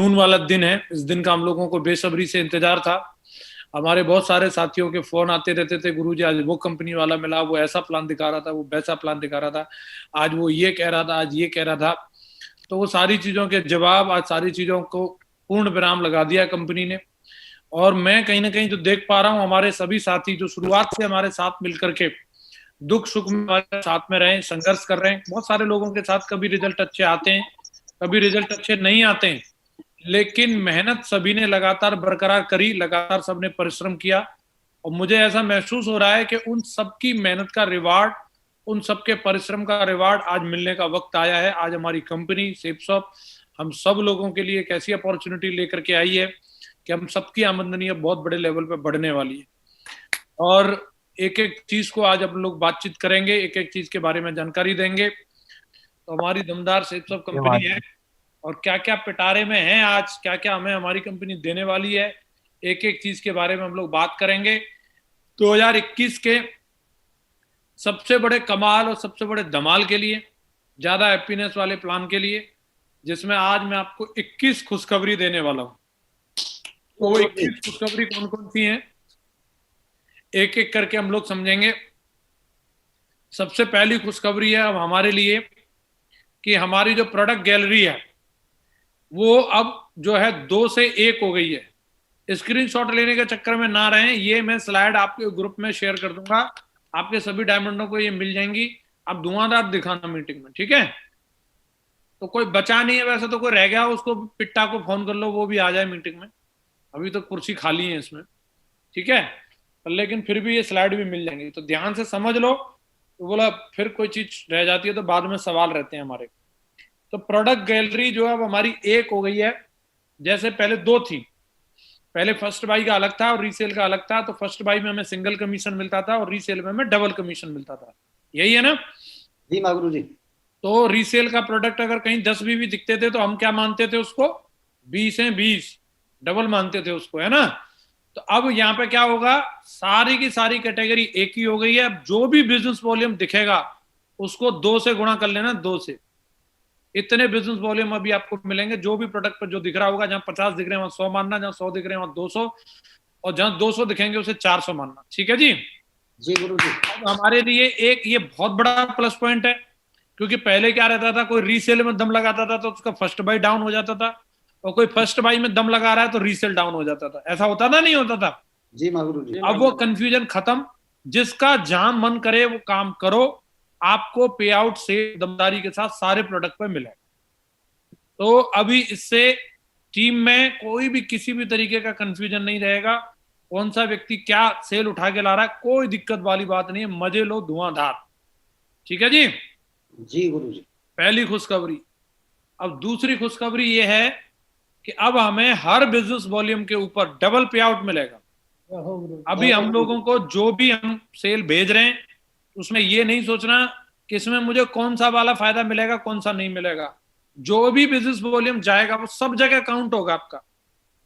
नून वाला दिन है। इस दिन का हम लोगों को बेसब्री से इंतजार था। हमारे बहुत सारे साथियों के फोन आते रहते थे, गुरुजी आज वो कंपनी वाला मिला, वो ऐसा प्लान दिखा रहा था, वो वैसा प्लान दिखा रहा था, आज वो ये कह रहा था, आज ये कह रहा था। तो वो सारी चीजों के जवाब, आज सारी चीजों को पूर्ण विराम लगा दिया कंपनी ने। और मैं कहीं ना कहीं जो देख पा रहा हूँ, हमारे सभी साथी जो शुरुआत से हमारे साथ मिलकर के दुख सुख में हमारे साथ में रहे, संघर्ष कर रहे हैं। बहुत सारे लोगों के साथ कभी रिजल्ट अच्छे आते हैं, कभी रिजल्ट अच्छे नहीं आते हैं, लेकिन मेहनत सभी ने लगातार बरकरार करी, लगातार सबने परिश्रम किया। और मुझे ऐसा महसूस हो रहा है कि उन सबकी मेहनत का रिवार्ड, उन सबके परिश्रम का रिवार्ड आज मिलने का वक्त आया है। आज हमारी कंपनी सेपसॉप हम सब लोगों के लिए एक ऐसी अपॉर्चुनिटी लेकर के आई है कि हम सबकी आमदनी अब बहुत बड़े लेवल पे बढ़ने वाली है। और एक एक चीज को आज हम लोग बातचीत करेंगे, एक एक चीज के बारे में जानकारी देंगे। तो हमारी दमदार सेपसॉप कंपनी है और क्या क्या पिटारे में है, आज क्या क्या हमें हमारी कंपनी देने वाली है, एक एक चीज के बारे में हम लोग बात करेंगे। 2021 के सबसे बड़े कमाल और सबसे बड़े धमाल के लिए, ज्यादा हैप्पीनेस वाले प्लान के लिए, जिसमें आज मैं आपको 21 खुशखबरी देने वाला हूं। तो वो 21 खुशखबरी कौन कौन सी हैं, एक एक करके हम लोग समझेंगे। सबसे पहली खुशखबरी है अब हमारे लिए कि हमारी जो प्रोडक्ट गैलरी है वो अब जो है 2 से 1 हो गई है। स्क्रीनशॉट लेने के चक्कर में ना रहें, ये मैं स्लाइड आपके ग्रुप में शेयर कर दूंगा, आपके सभी डायमंडों को ये मिल जाएंगी। आप धुआंधार दिखाना मीटिंग में, ठीक है? तो कोई बचा नहीं है, वैसे तो कोई रह गया उसको पिट्टा को फोन कर लो, वो भी आ जाए मीटिंग में। अभी तो कुर्सी खाली है इसमें, ठीक है? पर लेकिन फिर भी ये स्लाइड भी मिल जाएंगी, तो ध्यान से समझ लो। तो बोला फिर कोई चीज रह जाती है तो बाद में सवाल रहते हैं हमारे। तो प्रोडक्ट गैलरी जो है अब हमारी 1 हो गई है, जैसे पहले 2 थी। पहले फर्स्ट बाई का अलग था और रीसेल का अलग था। तो फर्स्ट बाई में हमें सिंगल कमीशन मिलता था और रीसेल में हमें डबल कमीशन मिलता था। यही है ना जी गुरु जी। तो रीसेल का प्रोडक्ट अगर कहीं 10 भी दिखते थे तो हम क्या मानते थे उसको, 20 है 20, डबल मानते थे उसको, है ना? तो अब यहाँ पे क्या होगा, सारी की सारी कैटेगरी एक ही हो गई है। अब जो भी बिजनेस वॉल्यूम दिखेगा उसको 2 से गुणा कर लेना, 2 से। इतने बिजनेस वॉल्यूम अभी आपको मिलेंगे। जो भी प्रोडक्ट पर जो दिख रहा होगा, जहां 50 दिख रहे हैं वहां 100 मानना, जहां 100 दिख रहे हैं वहां 200, और जहां 200 दिखेंगे उसे 400 मानना। ठीक है जी? जी गुरु जी। अब हमारे लिए एक ये बहुत बड़ा प्लस पॉइंट है, क्योंकि पहले क्या रहता था, कोई रीसेल में दम लगाता था तो उसका फर्स्ट बाई डाउन हो जाता था, और कोई फर्स्ट बाई में दम लगा रहा है तो रीसेल डाउन हो जाता था। ऐसा होता था, नहीं होता था? जी गुरु जी। अब वो कंफ्यूजन खत्म। जिसका जहां मन करे वो काम करो, आपको पे आउट से दमदारी के साथ सारे प्रोडक्ट पे मिले। तो अभी इससे टीम में कोई भी किसी भी तरीके का कंफ्यूजन नहीं रहेगा, कौन सा व्यक्ति क्या सेल उठा के ला रहा है, कोई दिक्कत वाली बात नहीं है। मजे लो धुआंधार। ठीक है जी? जी गुरु जी। पहली खुशखबरी। अब दूसरी खुशखबरी ये है कि अब हमें हर बिजनेस वॉल्यूम के ऊपर डबल पे आउट मिलेगा। अभी हम लोगों को जो भी हम सेल भेज रहे हैं उसमें ये नहीं सोचना कि इसमें मुझे कौन सा वाला फायदा मिलेगा, कौन सा नहीं मिलेगा। जो भी बिजनेस वॉल्यूम जाएगा वो सब जगह काउंट होगा आपका।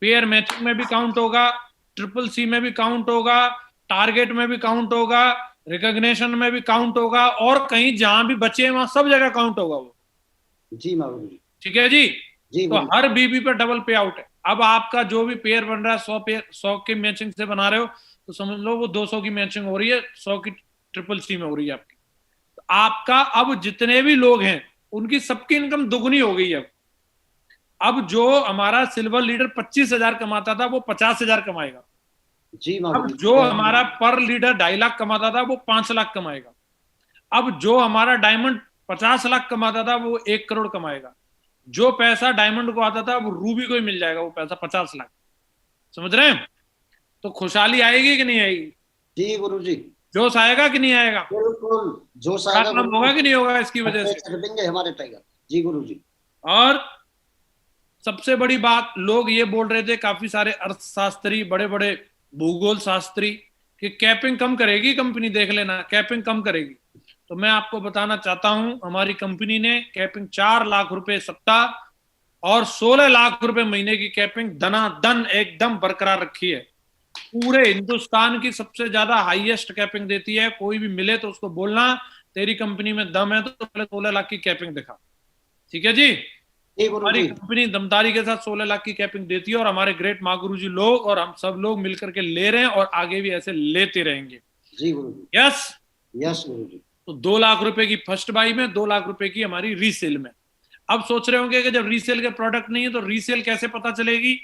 पेयर मैचिंग में भी काउंट होगा, ट्रिपल सी में भी काउंट होगा, टारगेट में भी काउंट होगा, रिकॉग्निशन में भी काउंट होगा, और कहीं जहां भी बचे वहां सब जगह काउंट होगा वो। जी गुरु जी। ठीक है जी? जी तो गुरु। हर बीबी पर डबल पे आउट है। अब आपका जो भी पेयर बन रहा है, 100 पेयर 100 की मैचिंग से बना रहे हो, तो समझ लो वो 200 की मैचिंग हो रही है, 100 की ट्रिपल सी में हो रही है आपकी। तो आपका अब जितने भी लोग हैं उनकी सबकी इनकम दुगनी हो गई है। अब जो हमारा सिल्वर लीडर 25,000 कमाता था वो 50,000 कमाएगा। जी अब गुरु जो जी। हमारा पर लीडर 2.5 लाख कमाता था वो 5 लाख कमाएगा। अब जो हमारा डायमंड 50 लाख कमाता था वो 1 करोड़ कमाएगा। जो पैसा डायमंड को आता था वो रूबी को ही मिल जाएगा, वो पैसा 50 लाख। समझ रहे हैं? तो खुशहाली आएगी कि नहीं आएगी? जी गुरु जी। जोश आएगा कि नहीं आएगा? बिल्कुल जोश बड़ा आएगा काम गुरु होगा जी। कि नहीं होगा इसकी वजह से? कर देंगे हमारे टाइगर। जी गुरु जी। और सबसे बड़ी बात, लोग ये बोल रहे थे काफी सारे अर्थशास्त्री, बड़े बड़े भूगोल शास्त्री, कि कैपिंग कम करेगी कंपनी, देख लेना कैपिंग कम करेगी। तो मैं आपको बताना चाहता हूं, हमारी कंपनी ने कैपिंग 4 लाख रुपए सप्ताह और 16 लाख रुपए महीने की कैपिंग धनाधन एकदम बरकरार रखी है। पूरे हिंदुस्तान की सबसे ज्यादा हाईएस्ट कैपिंग देती है। कोई भी मिले तो उसको बोलना तेरी कंपनी में दम है तो पहले 16 लाख की कैपिंग दिखा। ठीक है जी? जी गुरु हमारी जी। कंपनी दमदारी के साथ 16 लाख की कैपिंग देती है और हमारे ग्रेट माँ गुरु जी लोग और हम सब लोग मिलकर के ले रहे हैं और आगे भी ऐसे लेते रहेंगे। जी गुरु जी। यस। यस गुरु जी। तो 2 लाख रुपए की फर्स्ट बाई में, 2 लाख रुपए की हमारी रीसेल में। अब सोच रहे होंगे कि जब रीसेल के प्रोडक्ट नहीं है तो रीसेल कैसे पता चलेगी?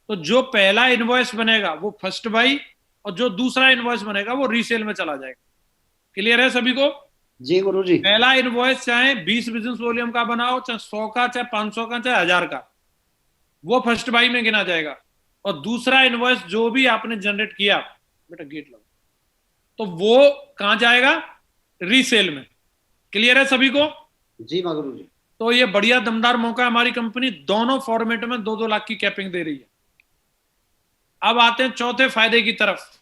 तो जो पहला इनवॉइस बनेगा वो फर्स्ट बाई और जो दूसरा इनवॉइस बनेगा वो रीसेल में चला जाएगा। क्लियर है सभी को? जी गुरु जी। पहला इनवॉइस चाहे 20 बिजनेस वॉल्यूम का बनाओ, चाहे 100 का, चाहे 500 का, चाहे 1000 का, वो फर्स्ट बाई में गिना जाएगा। और दूसरा इनवॉइस जो भी आपने जनरेट किया, बेटा गेट लगाओ, तो वो कहां जाएगा? रीसेल में। क्लियर है सभी को? जी गुरु जी। तो ये बढ़िया दमदार मौका है, हमारी कंपनी दोनों फॉर्मेट में 2-2 लाख की कैपिंग दे रही है। अब आते हैं चौथे फायदे की तरफ।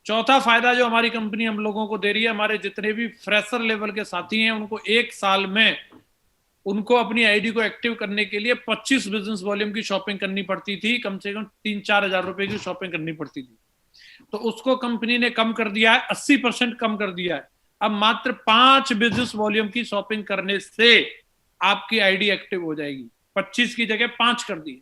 चौथा फायदा जो हमारी कंपनी हम लोगों को दे रही है, हमारे जितने भी फ्रेशर लेवल के साथी हैं उनको 1 साल में उनको अपनी आईडी को एक्टिव करने के लिए 25 बिजनेस वॉल्यूम की शॉपिंग करनी पड़ती थी, कम से कम 3-4 हजार रुपए की शॉपिंग करनी पड़ती थी। तो उसको कंपनी ने कम कर दिया है, 80% कम कर दिया है। अब मात्र 5 बिजनेस वॉल्यूम की शॉपिंग करने से आपकी आईडी एक्टिव हो जाएगी। 25 की जगह 5 कर दी।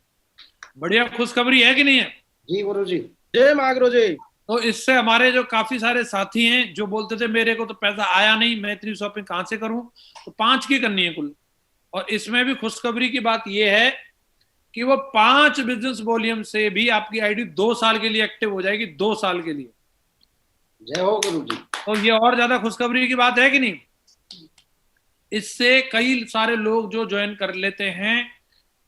बढ़िया खुशखबरी है कि नहीं है? जी गुरु जी। जय माँ गुरु जी। तो इससे हमारे जो काफी सारे साथी हैं जो बोलते थे मेरे को तो पैसा आया नहीं, मैं इतनी शॉपिंग कहां से करूं, तो 5 की करनी है कुल। और इसमें भी खुशखबरी की बात यह है कि वो 5 बिजनेस वॉल्यूम से भी आपकी आईडी 2 साल के लिए एक्टिव हो जाएगी, 2 साल के लिए। जय हो गुरु जी। तो ये और ज्यादा खुशखबरी की बात है कि नहीं? इससे कई सारे लोग जो ज्वाइन कर लेते हैं,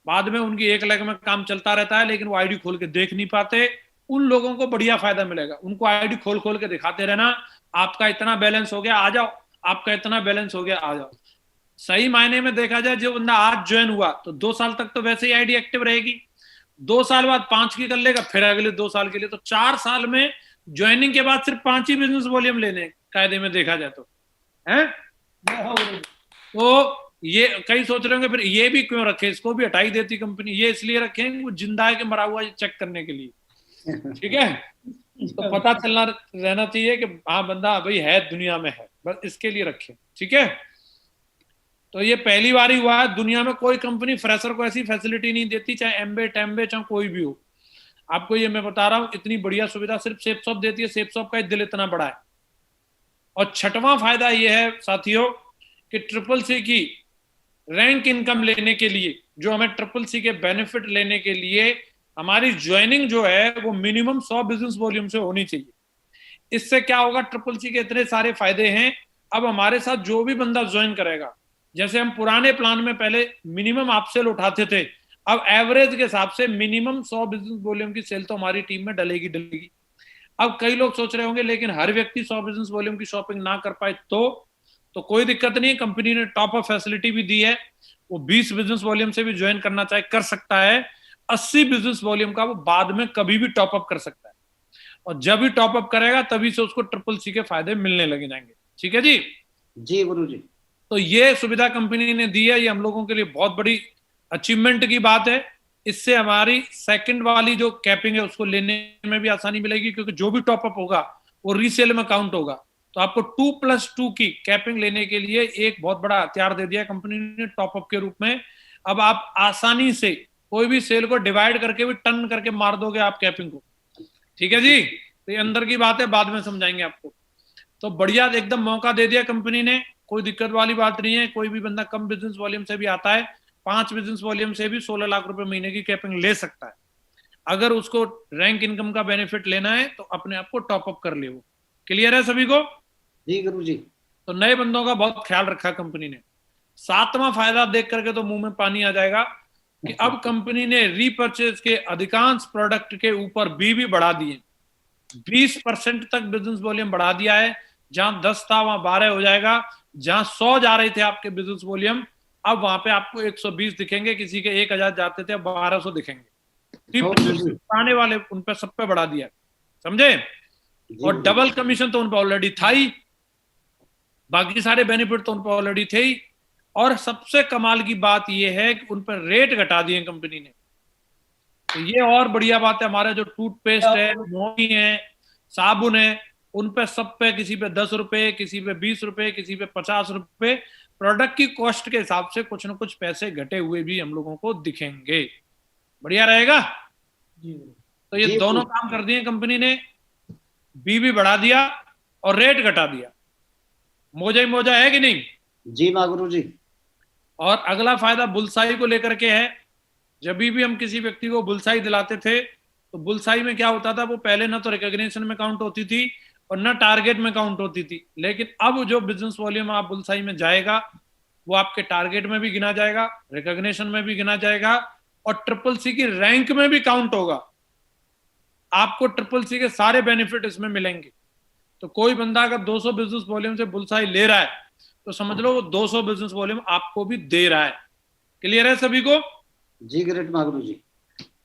बाद में उनकी 1 लाख में काम चलता रहता है लेकिन वो आईडी खोल के देख नहीं पाते, उन लोगों को बढ़िया फायदा मिलेगा। उनको आईडी खोल खोल के दिखाते रहना, आपका इतना बैलेंस हो गया आ जाओ, आपका इतना बैलेंस हो गया आ जाओ। सही मायने में देखा जाए, जो बंदा आज ज्वाइन हुआ तो 2 साल तक तो वैसे ही आईडी एक्टिव रहेगी, 2 साल बाद 5 की कर लेगा, फिर अगले 2 साल के लिए, तो 4 साल में ज्वाइनिंग के बाद सिर्फ 5 ही बिजनेस वॉल्यूम लेने कायदे में देखा जाए तो है। तो ये कई सोच रहे होंगे फिर ये भी क्यों रखे, इसको भी हटाई देती कंपनी। ये इसलिए रखे वो जिंदा है कि मरा हुआ चेक करने के लिए, ठीक है? तो पता चलना रहना चाहिए कि हाँ बंदा भाई है, दुनिया में है, बस इसके लिए रखे, ठीक है? तो ये पहली बार ही हुआ है, दुनिया में कोई कंपनी फ्रेशर को ऐसी फैसिलिटी नहीं देती, चाहे एमबे टेम्बे चाहे कोई भी हो। आपको ये मैं बता रहा हूं, इतनी बढ़िया सुविधा सिर्फ सेफ शॉप देती है। सेफ शॉप का दिल इतना बड़ा है। और छठवां फायदा ये है साथियों कि ट्रिपल सी की रैंक इनकम लेने के लिए, जो हमें ट्रिपल सी के बेनिफिट लेने के लिए हमारी ज्वाइनिंग जो है वो मिनिमम 100 बिजनेस वॉल्यूम से होनी चाहिए। इससे क्या होगा, ट्रिपल सी के इतने सारे फायदे हैं। अब हमारे साथ जो भी बंदा ज्वाइन करेगा, जैसे हम पुराने प्लान में पहले मिनिमम आप सेल उठाते थे, अब एवरेज के हिसाब से मिनिमम 100 बिजनेस वॉल्यूम की सेल तो हमारी टीम में डलेगी। अब कई लोग सोच रहे होंगे लेकिन हर व्यक्ति 100 बिजनेस वॉल्यूम की शॉपिंग ना कर पाए तो कोई दिक्कत नहीं है, कंपनी ने टॉप अप फैसिलिटी भी दी है। वो 20 बिजनेस वॉल्यूम से भी ज्वाइन करना चाहे कर सकता है, 80 बिजनेस वॉल्यूम का वो बाद में कभी भी टॉप अप कर सकता है, और जब भी टॉप अप करेगा तभी से उसको ट्रिपल सी के फायदे मिलने लगे जाएंगे। ठीक है जी? जी गुरु जी। तो ये सुविधा कंपनी ने दी है, ये हम लोगों के लिए बहुत बड़ी अचीवमेंट की बात है। इससे हमारी सेकंड वाली जो कैपिंग है उसको लेने में भी आसानी मिलेगी, क्योंकि जो भी टॉपअप होगा वो रीसेल में काउंट होगा। तो आपको 2+2 की कैपिंग लेने के लिए एक बहुत बड़ा हथियार दे दिया कंपनी ने टॉपअप के रूप में। अब आप आसानी से कोई भी सेल को डिवाइड करके भी टर्न करके मार दोगे आप कैपिंग को। ठीक है जी? तो ये अंदर की बात है, बाद में समझाएंगे आपको। तो बढ़िया एकदम मौका दे दिया कंपनी ने, कोई दिक्कत वाली बात नहीं है। कोई भी बंदा कम बिजनेस वॉल्यूम से भी आता है, 5 बिजनेस वॉल्यूम से भी 16 लाख रुपए महीने की कैपिंग ले सकता है। अगर उसको रैंक इनकम का बेनिफिट लेना है तो अपने आप को टॉप अप कर ले। वो क्लियर है सभी को? जी गुरु जी। तो नए बंदों का बहुत ख्याल रखा कंपनी ने। 7वां फायदा देख करके तो मुंह में पानी आ जाएगा कि अब कंपनी ने रीपर्चेज के अधिकांश प्रोडक्ट के ऊपर भी बढ़ा दिए। 20% तक बिजनेस वॉल्यूम बढ़ा दिया है। जहां 10 था वहां 12 हो जाएगा। जहां 100 जा रहे थे आपके बिजनेस वॉल्यूम, अब वहां पे आपको 120 दिखेंगे। किसी के 1000 जाते थे, अब 1200 दिखेंगे। आने वाले उन पे सब पे बढ़ा दिया, समझे? और डबल कमीशन तो उन पे ऑलरेडी था ही, बाकी सारे बेनिफिट तो उन पे ऑलरेडी थे ही। और सबसे कमाल की बात यह है कि उन पर रेट घटा दिए कंपनी ने। तो ये और बढ़िया बात है। हमारे जो टूथपेस्ट है, मोही है, साबुन है, उन पे सब पे किसी पे 10 रुपए, किसी पे 20 रुपए, किसी पे 50 रुपए प्रोडक्ट की कॉस्ट के हिसाब से कुछ ना कुछ पैसे घटे हुए भी हम लोगों को दिखेंगे। बढ़िया रहेगा। तो ये जी दोनों गुरु काम कर दिए कंपनी ने, बी भी बढ़ा दिया और रेट घटा दिया। मोजा ही मोजा है कि नहीं। जी माँ गुरु जी। और अगला फायदा बुलसाई को लेकर के है। जब भी हम किसी व्यक्ति को बुलसाई दिलाते थे तो बुलसाई में क्या होता था, वो पहले ना तो रिकॉग्निशन में काउंट होती थी और ना टारगेट में काउंट होती थी। लेकिन अब जो बिजनेस वॉल्यूम आप बुलसाई में जाएगा वो आपके टारगेट में भी गिना जाएगा, रिकॉग्निशन में भी गिना जाएगा और ट्रिपल सी की रैंक में भी काउंट होगा। आपको ट्रिपल सी के सारे बेनिफिट इसमें मिलेंगे। तो कोई बंदा अगर 200 बिजनेस वॉल्यूम से बुलसाई ले रहा है तो समझ लो वो 200 बिजनेस वॉल्यूम आपको भी दे रहा है। क्लियर है सभी को। जी ग्रेट माँ गुरु जी।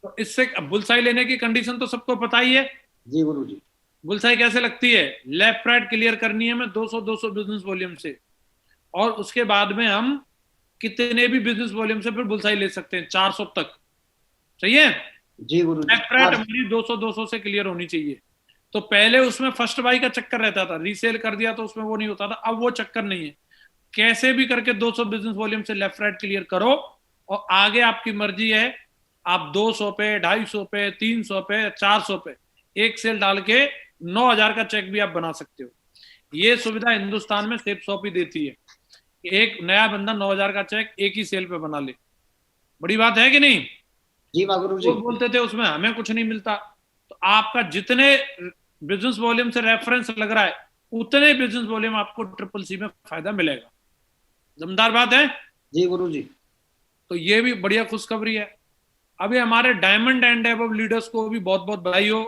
तो इससे बुलसाई लेने की कंडीशन तो सबको पता ही है। जी गुरु जी। बुलसाई कैसे लगती है, लेफ्ट राइट क्लियर करनी है हमें 200 बिजनेस वॉल्यूम से, और उसके बाद में हम कितने भी बिजनेस वॉल्यूम से फिर बुलसाई ले सकते हैं, 400 तक। सही है। जी गुरु जी। लेफ्ट राइट हमारी 200 से क्लियर होनी चाहिए। तो पहले उसमें फर्स्ट बाई का चक्कर रहता था, रीसेल कर दिया तो उसमें वो नहीं होता था। अब वो चक्कर नहीं है, कैसे भी करके 200 बिजनेस वॉल्यूम से लेफ्ट राइट क्लियर करो और आगे आपकी मर्जी है। आप 200 पे, 250 पे, 300 पे, 400 पे एक सेल डाल के 9,000 का चेक भी आप बना सकते हो। ये सुविधा हिंदुस्तान में सेफ शॉप ही देती है कि एक नया बंदा 9,000 का चेक एक ही सेल पे बना ले। बड़ी बात है कि नहीं। जी माँ गुरु जी। वो बोलते थे उसमें हमें कुछ नहीं मिलता, तो आपका जितने बिजनेस वॉल्यूम से रेफरेंस लग रहा है उतने बिजनेस वॉल्यूम आपको ट्रिपल सी में फायदा मिलेगा। दमदार बात है। जी गुरु जी। तो ये भी बढ़िया खुशखबरी है। अभी हमारे डायमंड एंड अबव लीडर्स को भी बहुत बहुत बधाई हो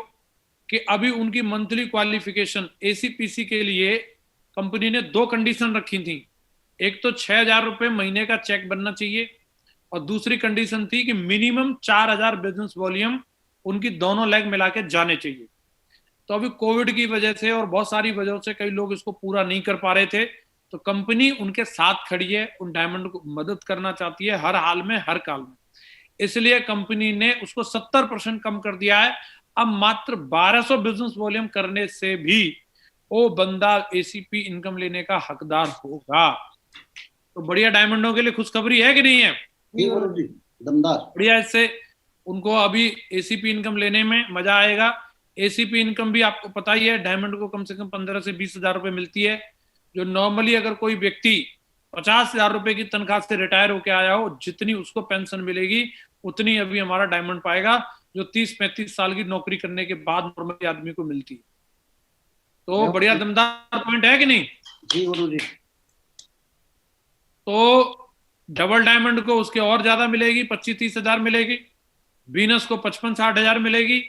कि अभी उनकी मंथली क्वालिफिकेशन एसीपीसी के लिए कंपनी ने 2 कंडीशन रखी थी। एक तो 6,000 रुपए महीने का चेक बनना चाहिए और दूसरी कंडीशन थी कि मिनिमम 4,000 बिजनेस वॉल्यूम उनकी दोनों लेग मिला के जाने चाहिए। तो अभी कोविड की वजह से और बहुत सारी वजहों से कई लोग इसको पूरा नहीं कर पा रहे थे, तो कंपनी उनके साथ खड़ी है, उन डायमंड को मदद करना चाहती है हर हाल में, हर काल में। इसलिए कंपनी ने उसको 70% कम कर दिया है। अब मात्र 1,200 बिजनेस वॉल्यूम करने से भी वो बंदा एसीपी इनकम लेने का हकदार होगा। तो बढ़िया डायमंडों के लिए खुशखबरी है कि नहीं है। जी गुरु जी। दमदार। बढ़िया। इससे उनको अभी एसीपी इनकम लेने में मजा आएगा। एसीपी इनकम भी आपको पता ही है, डायमंड को कम से कम 15 से 20,000 रुपए मिलती है। जो नॉर्मली अगर कोई व्यक्ति 50,000 रुपए की तनख्वाह से रिटायर होकर आया हो, जितनी उसको पेंशन मिलेगी उतनी अभी हमारा डायमंड पाएगा, जो 30-35 साल की नौकरी करने के बाद नॉर्मली आदमी को मिलती है। तो बढ़िया दमदार पॉइंट है कि नहीं। जी गुरु जी। तो डबल डायमंड को उसके और ज्यादा मिलेगी, 25-30,000 मिलेगी। बीनस को 55-60,000 मिलेगी।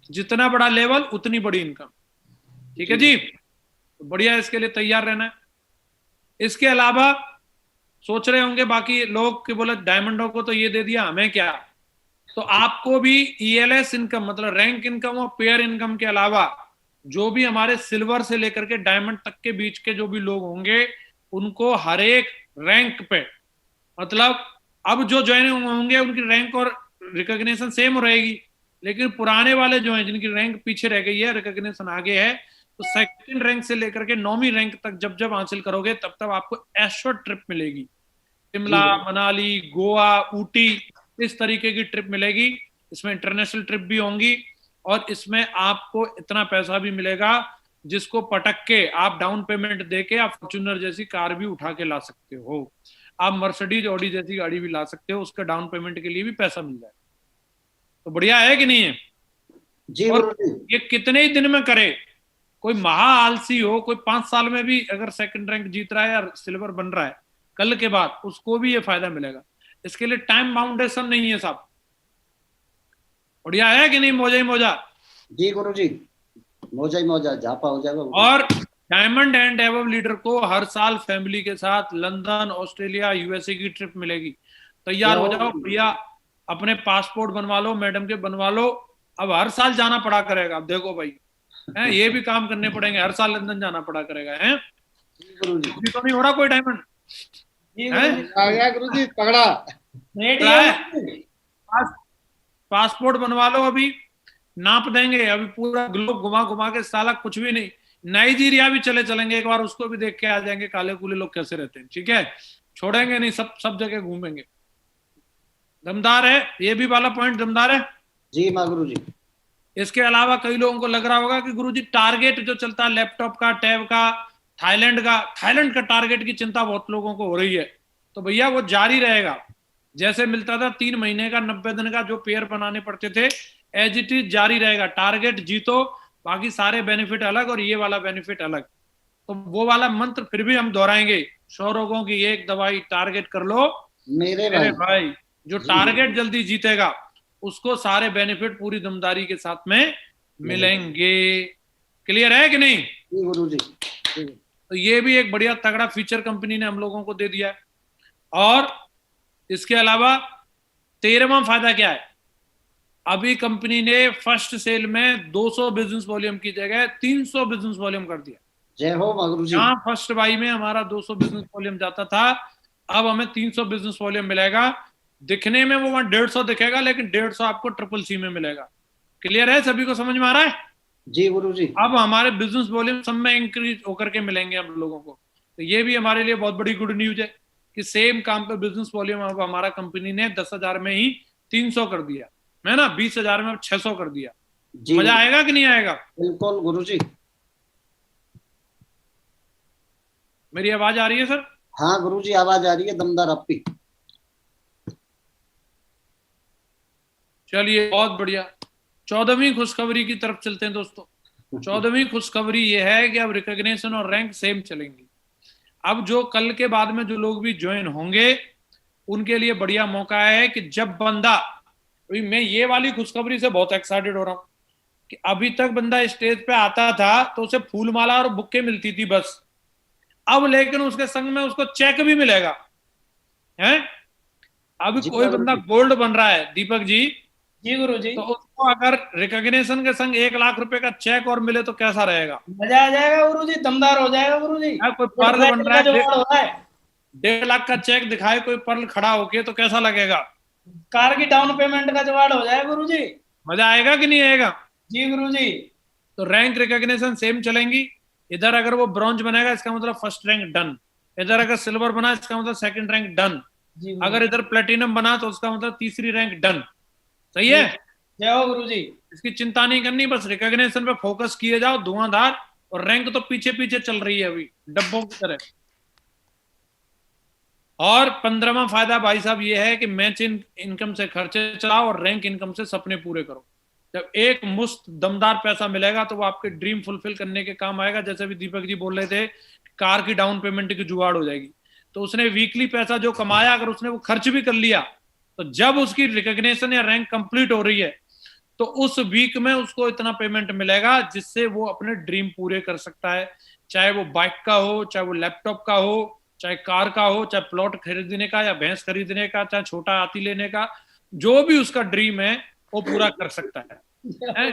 जितना बड़ा लेवल उतनी बड़ी इनकम। ठीक है जी। तो बढ़िया, इसके लिए तैयार रहना है। इसके अलावा सोच रहे होंगे बाकी लोग कि बोले डायमंडों को तो ये दे दिया, हमें क्या। तो आपको भी ईएलएस इनकम मतलब रैंक इनकम और पेयर इनकम के अलावा जो भी हमारे सिल्वर से लेकर के डायमंड तक के बीच के जो भी लोग होंगे उनको हर एक रैंक पे, मतलब अब जो ज्वाइन होंगे उनकी रैंक और रिकॉग्निशन सेम रहेगी, लेकिन पुराने वाले जो हैं जिनकी रैंक पीछे रह गई है, रिकॉग्निशन आगे है, तो सेकंड रैंक से लेकर के 9वीं रैंक तक जब जब हासिल करोगे तब तब आपको एश्योर्ड ट्रिप मिलेगी। शिमला, मनाली, गोवा, ऊटी, इस तरीके की ट्रिप मिलेगी। इसमें इंटरनेशनल ट्रिप भी होंगी और इसमें आपको इतना पैसा भी मिलेगा जिसको पटक के आप डाउन पेमेंट देके आप फॉर्च्यूनर जैसी कार भी उठा के ला सकते हो। आप मर्सिडीज, ऑडी जैसी गाड़ी भी ला सकते हो, उसका डाउन पेमेंट के लिए भी पैसा मिल जाए। तो बढ़िया है कि नहीं है। जी और गुरु जी। ये कितने ही दिन में करे। कोई महा आलसी हो, कोई 5 साल में भी अगर सेकंड रैंक जीत रहा है या सिल्वर बन रहा है कल के बाद, उसको भी ये फायदा मिलेगा। इसके लिए टाइम बाउंडेशन नहीं है साहब। बढ़िया है कि नहीं। मोजा ही मोजा। जी गुरु जी। मोजा ही मोजा, झापा हो जाएगा। और डायमंड एंड एबव लीडर को हर साल फैमिली के साथ लंदन, ऑस्ट्रेलिया, यूएसए की ट्रिप मिलेगी। तैयार हो जाओ भैया, अपने पासपोर्ट बनवा लो, मैडम के बनवा लो। अब हर साल जाना पड़ा करेगा। अब देखो भाई, है ये भी काम करने पड़ेंगे, हर साल लंदन जाना पड़ा करेगा। है गुरु जी। अभी तो नहीं हो रहा कोई डायमंड। आ गया गुरु जी, तगड़ा पासपोर्ट बनवा लो, अभी नाप देंगे। अभी पूरा ग्लोब घुमा घुमा के, साला कुछ भी नहीं। नाइजीरिया भी चले चलेंगे एक बार, उसको भी देख के आ जाएंगे काले कूले लोग कैसे रहते हैं। ठीक है, छोड़ेंगे नहीं, सब सब जगह घूमेंगे। दमदार है, ये भी वाला पॉइंट दमदार है। जी माँ गुरु जी। इसके अलावा कई लोगों को लग रहा होगा कि गुरुजी टारगेट जो चलता है लैपटॉप का, टैब का, थाईलैंड का टारगेट की चिंता बहुत लोगों को हो रही है। तो भैया वो जारी रहेगा। जैसे मिलता था 3 महीने का, 90 दिन का जो पेयर बनाने पड़ते थे, एज इट इज जारी रहेगा। टारगेट जीतो, बाकी सारे बेनिफिट अलग और ये वाला बेनिफिट अलग। तो वो वाला मंत्र फिर भी हम दोहराएंगे, 100 रोगों की एक दवाई, टारगेट कर लो मेरे मेरे भाई। भाई। जो जी टारगेट जल्दी जीतेगा उसको सारे बेनिफिट पूरी दमदारी के साथ में मिलेंगे। क्लियर है कि नहीं? जी गुरु जी। तो ये भी एक बढ़िया तगड़ा फीचर कंपनी ने हम लोगों को दे दिया है। और इसके अलावा 13वां फायदा क्या है? अभी कंपनी ने फर्स्ट सेल में 200 बिजनेस वॉल्यूम की जगह 300 बिजनेस वॉल्यूम कर दिया। जय हो माँ गुरु जी। जहां फर्स्ट बाई में हमारा 200 बिजनेस वॉल्यूम जाता था, अब हमें 300 बिजनेस वॉल्यूम मिलेगा। दिखने में वो वहां 150 दिखेगा, लेकिन 150 आपको ट्रिपल सी में मिलेगा। क्लियर है? सभी को समझ में आ रहा है? जी गुरु जी। अब हमारे बिजनेस वॉल्यूम सब में इंक्रीज होकर के मिलेंगे हम लोगों को। तो ये भी हमारे लिए बहुत बड़ी गुड न्यूज है कि सेम काम पे बिजनेस वॉल्यूम अब हमारा कंपनी ने 10,000 में ही 300 कर दिया, है ना, 20,000 में 600 कर दिया। जी मजा आएगा कि नहीं आएगा? बिल्कुल गुरु जी। मेरी आवाज आ रही है सर? हाँ गुरु जी, आवाज आ रही है दमदार आपकी। चलिए बहुत बढ़िया। 14वीं खुशखबरी की तरफ चलते हैं दोस्तों। 14वीं खुशखबरी ये है कि अब रिकॉग्निशन और रैंक सेम चलेंगी। अब जो कल के बाद में जो लोग भी ज्वाइन होंगे उनके लिए बढ़िया मौका है कि जब बंदा, अभी मैं ये वाली खुशखबरी से बहुत एक्साइटेड हो रहा हूं कि अभी तक बंदा स्टेज पे आता था तो उसे फूलमाला और बुक्के मिलती थी बस। अब लेकिन उसके संग में उसको चेक भी मिलेगा है। अभी जी कोई गुरु बंदा जी। गोल्ड बन रहा है दीपक जी, जी गुरु जी। तो उसको अगर रिकॉग्निशन के संग 1 लाख रुपए का चेक और मिले तो कैसा रहेगा? मजा आ जाएगा गुरु जी, दमदार हो जाएगा गुरु जी। कोई पर्ल बन रहा का है, जुगाड़ हो रहा है। 1.5 लाख का चेक दिखाए कोई पर्ल खड़ा होके तो कैसा लगेगा? कार की डाउन पेमेंट का जुगाड़ हो जाएगा गुरु जी। मजा आएगा कि नहीं आएगा? जी गुरु जी। तो रैंक रिकॉग्निशन सेम चलेंगी। इधर अगर वो ब्रॉन्ज बनेगा इसका मतलब फर्स्ट रैंक डन, इधर अगर सिल्वर बना इसका मतलब सेकंड रैंक डन, जी अगर इधर प्लेटिनम बना तो उसका मतलब तीसरी रैंक डन। सही है? जय हो गुरु जी। इसकी चिंता नहीं करनी, बस रिकॉग्निशन पे फोकस किए जाओ धुआंधार, और रैंक तो पीछे पीछे चल रही है अभी डब्बों की तरह। और 15वां फायदा भाई साहब ये है कि मैच इनकम से खर्चे चलाओ और रैंक इनकम से सपने पूरे करो। जब एक मुश्त दमदार पैसा मिलेगा तो वो आपके ड्रीम फुलफिल करने के काम आएगा। जैसे भी दीपक जी बोल रहे थे, कार की डाउन पेमेंट की जुगाड़ हो जाएगी। तो उसने वीकली पैसा जो कमाया अगर उसने वो खर्च भी कर लिया, तो जब उसकी रिकॉग्निशन या रैंक कंप्लीट हो रही है तो उस वीक में उसको इतना पेमेंट मिलेगा जिससे वो अपने ड्रीम पूरे कर सकता है। चाहे वो बाइक का हो, चाहे वो लैपटॉप का हो, चाहे कार का हो, चाहे प्लॉट खरीदने का या भैंस खरीदने का, चाहे छोटा हाथी लेने का, जो भी उसका ड्रीम है वो पूरा कर सकता है?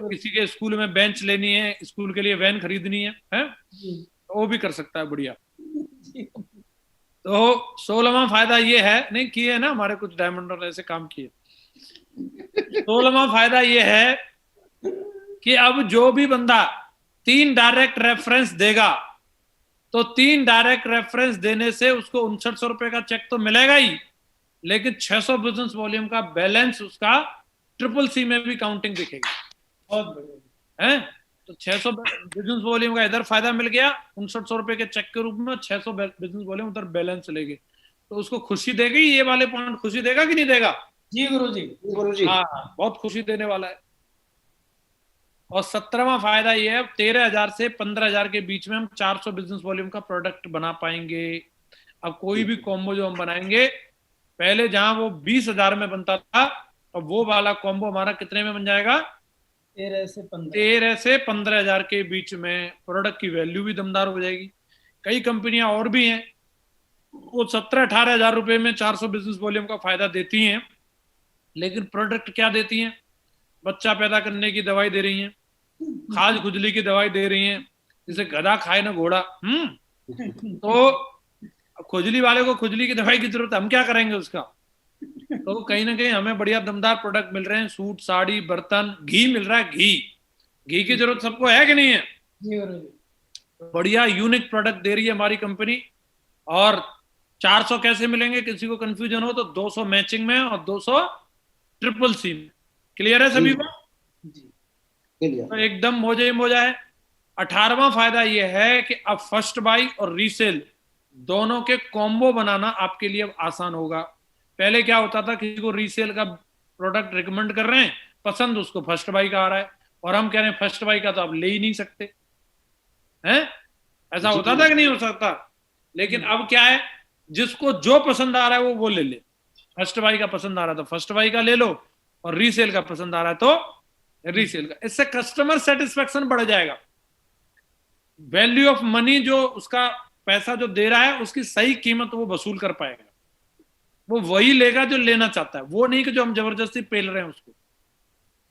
किसी के स्कूल में बेंच लेनी है, स्कूल के लिए वैन खरीदनी है? तो वो भी कर सकता है। बढ़िया। तो 16वां फायदा ये है, नहीं किए है ना हमारे कुछ डायमंड ऐसे काम किए। 16वां फायदा ये है कि अब जो भी बंदा 3 डायरेक्ट रेफरेंस देगा तो 3 डायरेक्ट रेफरेंस देने से उसको 5900 रुपए का चेक तो मिलेगा ही, लेकिन 600 बिजनेस वॉल्यूम का बैलेंस उसका ट्रिपल सी में भी काउंटिंग दिखेगी। बहुत बढ़िया है? तो 600 बिजनेस वॉल्यूम का इधर फायदा मिल गया 5900 रुपए के चेक के रूप में, 600 बिजनेस वॉल्यूम उधर बैलेंस लेंगे, तो उसको खुशी देगी। ये वाले पॉइंट खुशी देगा कि नहीं देगा? जी गुरु जी। गुरु जी। हाँ, बहुत खुशी देने वाला है। और 17वां फायदा ये है, 13,000 से 15,000 के बीच में हम 400 बिजनेस वॉल्यूम का प्रोडक्ट बना पाएंगे। अब कोई भी कॉम्बो जो हम बनाएंगे, पहले जहां वो 20,000 में बनता था, अब वो वाला कॉम्बो हमारा कितने में बन जाएगा? 13 से 15,000 के बीच में। प्रोडक्ट की वैल्यू भी दमदार हो जाएगी। कई कंपनियां और भी हैं वो 17-18 हजार रुपए में 400 बिजनेस वॉल्यूम का फायदा देती हैं, लेकिन प्रोडक्ट क्या देती हैं? बच्चा पैदा करने की दवाई दे रही हैं, खाज खुजली की दवाई दे रही हैं, जिसे गधा खाए ना घोड़ा। तो खुजली वाले को खुजली की दवाई की जरूरत है, हम क्या करेंगे उसका? तो कहीं ना कहीं हमें बढ़िया दमदार प्रोडक्ट मिल रहे हैं, सूट, साड़ी, बर्तन, घी मिल रहा है। घी की जरूरत सबको है कि नहीं है? जी गुरु जी। बढ़िया यूनिक प्रोडक्ट दे रही है हमारी कंपनी। और 400 कैसे मिलेंगे, किसी को कंफ्यूजन हो तो 200 मैचिंग में और 200 ट्रिपल सी में। क्लियर है सभी जी। को? जी क्लियर। तो एकदम मोजा ही मोजा है। 18वां फायदा यह है कि अब फर्स्ट बाई और रीसेल दोनों के कॉम्बो बनाना आपके लिए अब आसान होगा। पहले क्या होता था, किसी को रीसेल का प्रोडक्ट रिकमेंड कर रहे हैं, पसंद उसको फर्स्ट बाई का आ रहा है, और हम कह रहे हैं फर्स्ट बाई का तो आप ले ही नहीं सकते हैं। ऐसा जी होता था कि नहीं हो सकता? लेकिन अब क्या है, जिसको जो पसंद आ रहा है वो ले ले। फर्स्ट बाई का पसंद आ रहा है तो फर्स्ट बाई का ले लो, और रीसेल का पसंद आ रहा है तो रीसेल का। इससे कस्टमर सेटिस्फेक्शन बढ़ जाएगा। वैल्यू ऑफ मनी, जो उसका पैसा जो दे रहा है उसकी सही कीमत वो वसूल कर पाएगा। वो वही लेगा जो लेना चाहता है, वो नहीं कि जो हम जबरदस्ती पेल रहे हैं उसको।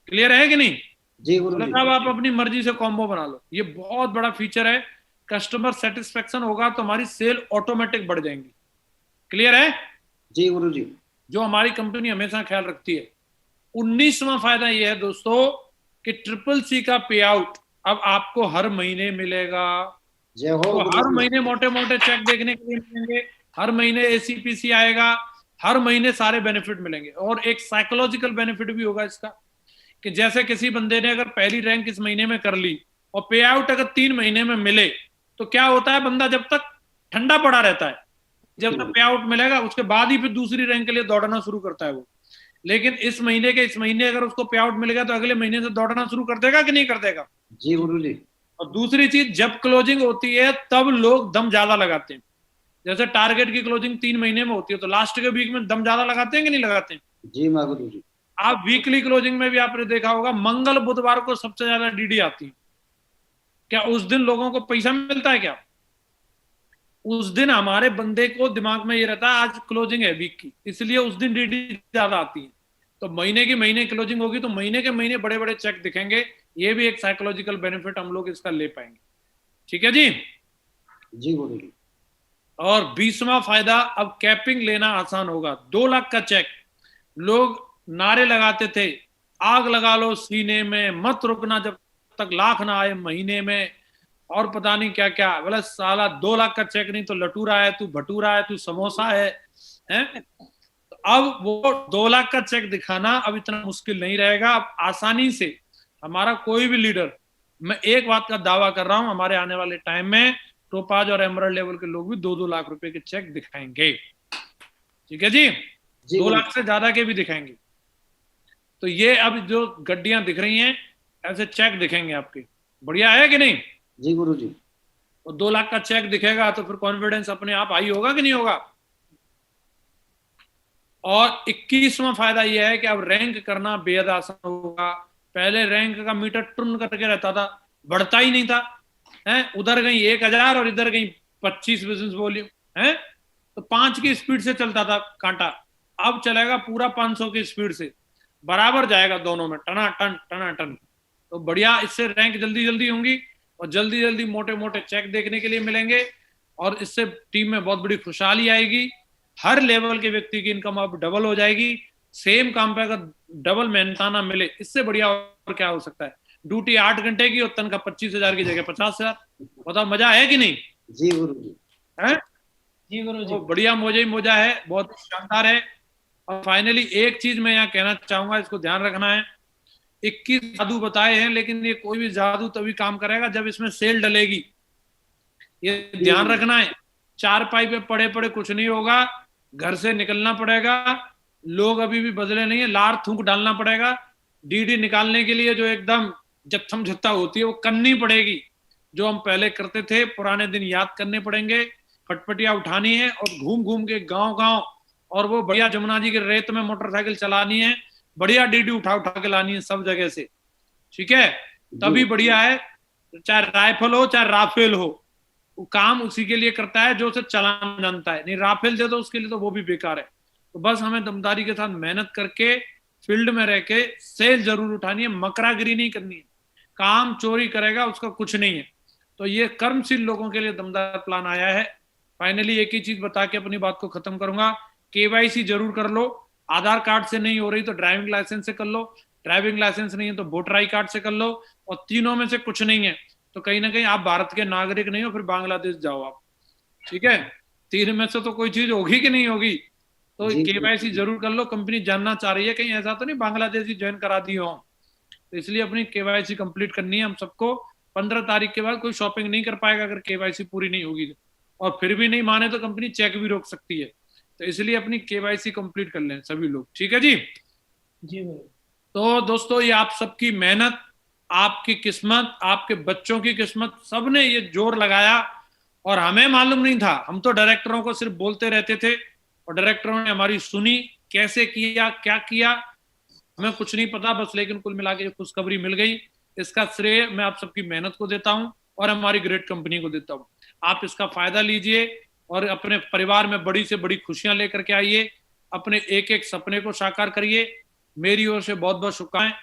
क्लियर है कि नहीं? जी गुरु जी। मतलब आप अपनी मर्जी से कॉम्बो बना लो, ये बहुत बड़ा फीचर है। कस्टमर सेटिस्फेक्शन होगा तो हमारी सेल ऑटोमेटिक बढ़ जाएंगी। क्लियर है? जी गुरु जी। जो हमारी कंपनी हमेशा ख्याल रखती है। 19वां फायदा यह है दोस्तों कि ट्रिपल सी का पे आउट अब आपको हर महीने मिलेगा। जय हो तो गुरु हर जी। महीने मोटे मोटे चेक देखने के लिए मिलेंगे, हर महीने एसीपीसी आएगा, हर महीने सारे बेनिफिट मिलेंगे। और एक साइकोलॉजिकल बेनिफिट भी होगा इसका, कि जैसे किसी बंदे ने अगर पहली रैंक इस महीने में कर ली और पे आउट अगर 3 महीने में मिले, तो क्या होता है, बंदा जब तक ठंडा पड़ा रहता है, जब तक पे आउट मिलेगा उसके बाद ही फिर दूसरी रैंक के लिए दौड़ना शुरू करता है वो। लेकिन इस महीने अगर उसको पे आउट मिलेगा तो अगले महीने से दौड़ना शुरू कर देगा कि नहीं कर देगा? जी गुरु जी। और दूसरी चीज, जब क्लोजिंग होती है तब लोग दम ज्यादा लगाते हैं। जैसे टारगेट की क्लोजिंग 3 महीने में होती है तो लास्ट के वीक में दम ज्यादा लगाते हैं कि नहीं लगाते हैं? जी माँ गुरु जी। आप वीकली क्लोजिंग में भी आपने देखा होगा, मंगल बुधवार को सबसे ज्यादा डीडी आती है। क्या उस दिन लोगों को पैसा मिलता है क्या? उस दिन हमारे बंदे को दिमाग में ये रहता है आज क्लोजिंग है वीक की, इसलिए उस दिन डीडी ज्यादा आती है। तो महीने की महीने क्लोजिंग होगी तो महीने के महीने बड़े बड़े चेक दिखेंगे। ये भी एक साइकोलॉजिकल बेनिफिट हम लोग इसका ले पाएंगे। ठीक है जी? जी गुरु जी। और 20वां फायदा, अब कैपिंग लेना आसान होगा। 2 लाख का चेक, लोग नारे लगाते थे, आग लगा लो सीने में, मत रुकना जब तक लाख ना आए महीने में, और पता नहीं क्या क्या। बोला साला 2 लाख का चेक नहीं तो लटूरा है तू, भटूरा है तू, समोसा है, हैं? तो अब वो 2 लाख का चेक दिखाना अब इतना मुश्किल नहीं रहेगा। अब आसानी से हमारा कोई भी लीडर, मैं एक बात का दावा कर रहा हूं, हमारे आने वाले टाइम में टोपाज और एमरल्ड लेवल के लोग भी 2-2 लाख रुपए के चेक दिखाएंगे। ठीक है जी? जी 2 लाख से ज्यादा के भी दिखाएंगे। तो ये अब जो गड्डियां दिख रही हैं, ऐसे चेक दिखेंगे आपके। बढ़िया है कि नहीं? जी गुरु जी। और 2 लाख का चेक दिखेगा तो फिर कॉन्फिडेंस अपने आप हाई होगा कि नहीं होगा? और 21वां फायदा यह है कि अब रैंक करना बेहद आसान होगा। पहले रैंक का मीटर टुन करके रहता था, बढ़ता ही नहीं था, है? उधर गई 1000 और इधर गई 25 बिजनेस वॉल्यूम, है? तो 5 की स्पीड से चलता था कांटा, अब चलेगा पूरा 500 की स्पीड से, बराबर जाएगा दोनों में, टना टन टना टन। तो बढ़िया, इससे रैंक जल्दी जल्दी होंगी और जल्दी जल्दी मोटे मोटे चेक देखने के लिए मिलेंगे, और इससे टीम में बहुत बड़ी खुशहाली आएगी। हर लेवल के व्यक्ति की इनकम अब डबल हो जाएगी। सेम काम पे अगर डबल मेहनताना मिले, इससे बढ़िया और क्या हो सकता है? ड्यूटी 8 घंटे की और तनख्वाह 25,000 की जगह 50,000। बताओ मजा है कि नहीं? जी गुरु जी। है? जी गुरु जी। तो बढ़िया मोजा ही मोजा है, बहुत शानदार है। और फाइनली एक चीज मैं यहाँ कहना चाहूंगा, इसको ध्यान रखना है। 21 जादू बताए हैं, लेकिन ये कोई भी जादू तभी काम करेगा जब इसमें सेल डलेगी। ये ध्यान रखना है। 4 पाई पे पड़े पड़े कुछ नहीं होगा, घर से निकलना पड़ेगा। लोग अभी भी बदले नहीं है, लार थूक डालना पड़ेगा। डीडी निकालने के लिए जो एकदम जत्थम जत्था होती है वो करनी पड़ेगी। जो हम पहले करते थे, पुराने दिन याद करने पड़ेंगे। फटफटिया उठानी है और घूम घूम के गांव गांव, और वो बढ़िया जमुना जी के रेत में मोटरसाइकिल चलानी है, बढ़िया डीडी उठा उठा के लानी है सब जगह से। ठीक है? तभी बढ़िया है। चाहे राइफल हो चाहे राफेल हो, वो काम उसी के लिए करता है जो उसे चलाना जानता है। नहीं राफेल दे दो उसके लिए तो वो भी बेकार है। तो बस हमें दमदारी के साथ मेहनत करके फील्ड में रह के सेल जरूर उठानी है, मकरागिरी नहीं करनी है। काम चोरी करेगा उसका कुछ नहीं है। तो ये कर्मशील लोगों के लिए दमदार प्लान आया है। फाइनली एक ही चीज बता के अपनी बात को खत्म करूंगा, केवाईसी जरूर कर लो। आधार कार्ड से नहीं हो रही तो ड्राइविंग लाइसेंस से कर लो, ड्राइविंग लाइसेंस नहीं है तो वोटर आई कार्ड से कर लो, और तीनों में से कुछ नहीं है तो कहीं ना कहीं आप भारत के नागरिक नहीं हो, फिर बांग्लादेश जाओ आप। ठीक है? तीन में से तो कोई चीज होगी कि नहीं होगी। तो जी केवाईसी जरूर कर लो, कंपनी जानना चाह रही है, कहीं ऐसा तो नहीं बांग्लादेशी ज्वाइन करा दी हो। तो इसलिए अपनी केवाईसी कंप्लीट करनी है हम सबको। 15 तारीख के बाद कोई शॉपिंग नहीं कर पाएगा अगर केवाईसी पूरी नहीं होगी, और फिर भी नहीं माने तो कंपनी चेक भी रोक सकती है। तो इसलिए अपनी केवाईसी कंप्लीट कर लें सभी लोग, ठीक है जी। जी भाई। तो दोस्तों ये आप सबकी मेहनत, आपकी किस्मत, आपके बच्चों की किस्मत, सबने ये जोर लगाया, और हमें मालूम नहीं था। हम तो डायरेक्टरों को सिर्फ बोलते रहते थे और डायरेक्टरों ने हमारी सुनी, कैसे किया क्या किया हमें कुछ नहीं पता बस, लेकिन कुल मिला के खुशखबरी मिल गई। इसका श्रेय मैं आप सबकी मेहनत को देता हूं और हमारी ग्रेट कंपनी को देता हूं। आप इसका फायदा लीजिए और अपने परिवार में बड़ी से बड़ी खुशियां लेकर के आइए, अपने एक एक सपने को साकार करिए। मेरी ओर से बहुत बहुत शुभकामनाएं।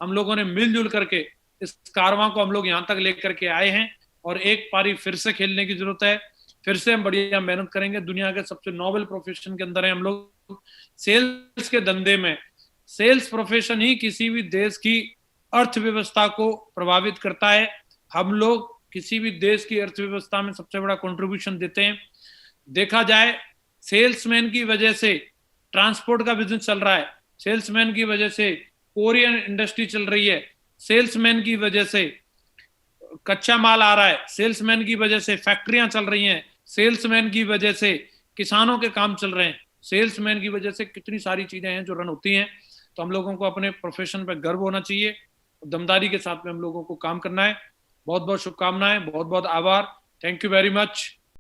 हम लोगों ने मिलजुल करके इस कारवां को हम लोग यहाँ तक लेकर के आए हैं, और एक पारी फिर से खेलने की जरूरत है। फिर से हम बढ़िया मेहनत करेंगे। दुनिया के सबसे नोबल प्रोफेशन के अंदर है हम लोग, सेल्स के धंधे में। सेल्स प्रोफेशन ही किसी भी देश की अर्थव्यवस्था को प्रभावित करता है। हम लोग किसी भी देश की अर्थव्यवस्था में सबसे बड़ा कंट्रीब्यूशन देते हैं। देखा जाए, सेल्समैन की वजह से ट्रांसपोर्ट का बिजनेस चल रहा है, सेल्समैन की वजह से कोरियन इंडस्ट्री चल रही है, सेल्समैन की वजह से कच्चा माल आ रहा है, सेल्समैन की वजह से फैक्ट्रियां चल रही हैं, सेल्समैन की वजह से किसानों के काम चल रहे हैं, सेल्समैन की वजह से कितनी सारी चीजें हैं जो रन होती हैं। तो हम लोगों को अपने प्रोफेशन पर गर्व होना चाहिए, दमदारी के साथ में हम लोगों को काम करना है। बहुत बहुत शुभकामनाएं, बहुत बहुत आभार। Thank you very much.